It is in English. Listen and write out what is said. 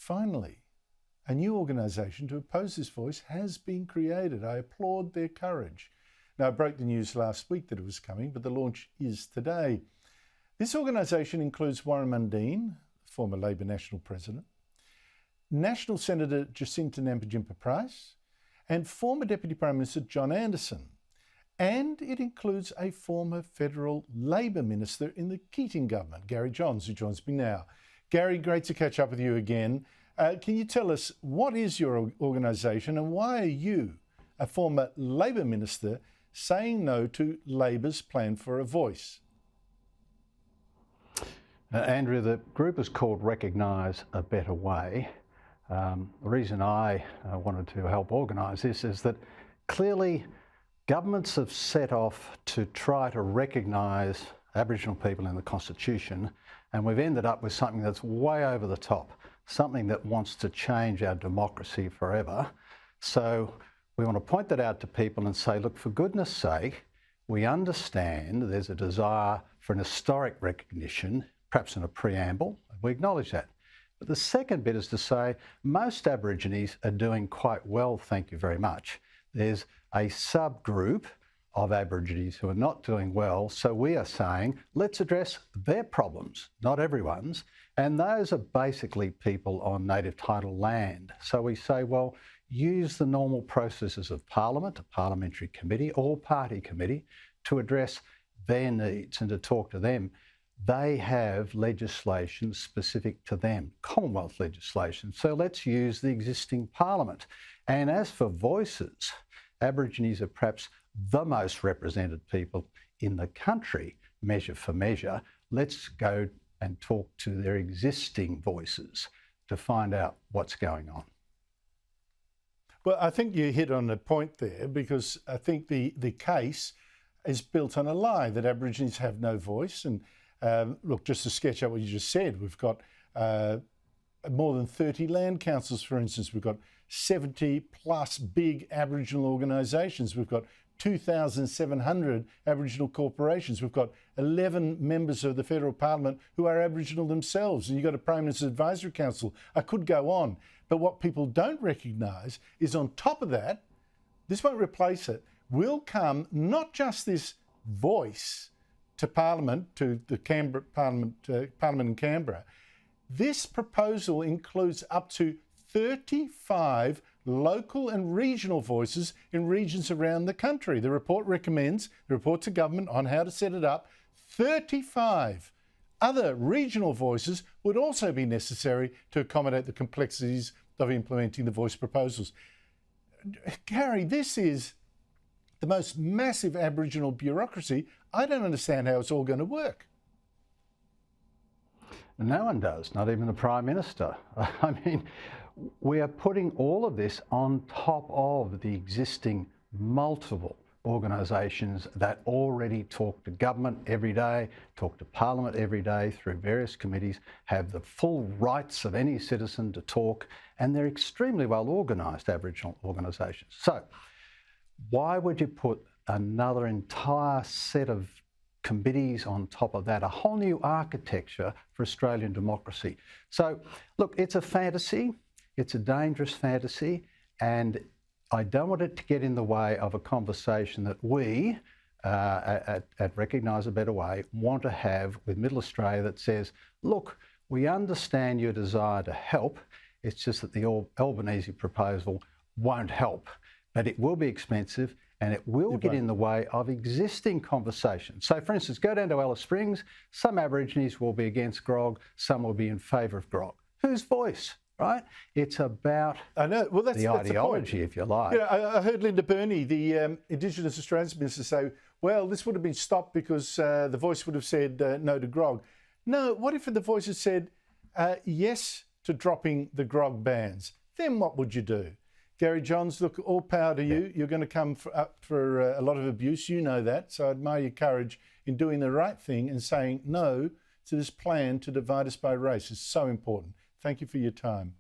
Finally, a new organisation to oppose this voice has been created. I applaud their courage. Now, I broke the news last week that it was coming, but the launch is today. This organisation includes Warren Mundine, former Labor National President, National Senator Jacinta Nampijinpa-Price, and former Deputy Prime Minister John Anderson. And it includes a former federal Labor Minister in the Keating government, Gary Johns, who joins me now. Gary, great to catch up with you again. Can you tell us what is your organisation and why are you, a former Labor Minister, saying no to Labor's plan for a voice? Andrew, the group is called Recognise a Better Way. The reason I wanted to help organise this is that clearly governments have set off to try to recognise Aboriginal people in the Constitution, and we've ended up with something that's way over the top, something that wants to change our democracy forever. So we want to point that out to people and say, look, for goodness sake, we understand there's a desire for an historic recognition, perhaps in a preamble, and we acknowledge that. But the second bit is to say most Aborigines are doing quite well, thank you very much. There's a subgroup of Aborigines who are not doing well, so we are saying let's address their problems, not everyone's, and those are basically people on native title land. So we say, well, use the normal processes of Parliament, a parliamentary committee or party committee, to address their needs and to talk to them. They have legislation specific to them, Commonwealth legislation. So let's use the existing Parliament. And as for voices, Aborigines are perhaps the most represented people in the country, measure for measure. Let's go and talk to their existing voices to find out what's going on. Well, I think you hit on a point there, because I think the case is built on a lie that Aborigines have no voice. And look, just to sketch out what you just said, we've got more than 30 land councils, for instance. We've got 70 plus big Aboriginal organisations. We've got 2,700 Aboriginal corporations. We've got 11 members of the federal parliament who are Aboriginal themselves. And you've got a Prime Minister's Advisory Council. I could go on. But what people don't recognise is on top of that, this won't replace it, will come not just this voice to Parliament, to the Canberra Parliament in Canberra. This proposal includes up to 35 local and regional voices in regions around the country. The report recommends, the report to government on how to set it up, 35 other regional voices would also be necessary to accommodate the complexities of implementing the voice proposals. Gary, this is the most massive Aboriginal bureaucracy. I don't understand how it's all going to work. No one does, not even the Prime Minister. I mean, we are putting all of this on top of the existing multiple organisations that already talk to government every day, talk to Parliament every day through various committees, have the full rights of any citizen to talk, and they're extremely well organised Aboriginal organisations. So why would you put another entire set of committees on top of that, a whole new architecture for Australian democracy? So look, it's a fantasy, it's a dangerous fantasy, and I don't want it to get in the way of a conversation that we at Recognise a Better Way want to have with Middle Australia that says, look, we understand your desire to help, it's just that the Albanese proposal won't help, but it will be expensive and it will get in the way of existing conversations. So for instance, go down to Alice Springs, some Aborigines will be against grog, some will be in favour of grog. Whose voice? Right? It's about the ideology, if you like. You know, I heard Linda Burney, the Indigenous Australians Minister, say, well, this would have been stopped because the voice would have said no to grog. No, what if the voice had said yes to dropping the grog bans? Then what would you do? Gary Johns, look, all power to you. You're going to come up for a lot of abuse. You know that. So I admire your courage in doing the right thing and saying no to this plan to divide us by race. It's so important. Thank you for your time.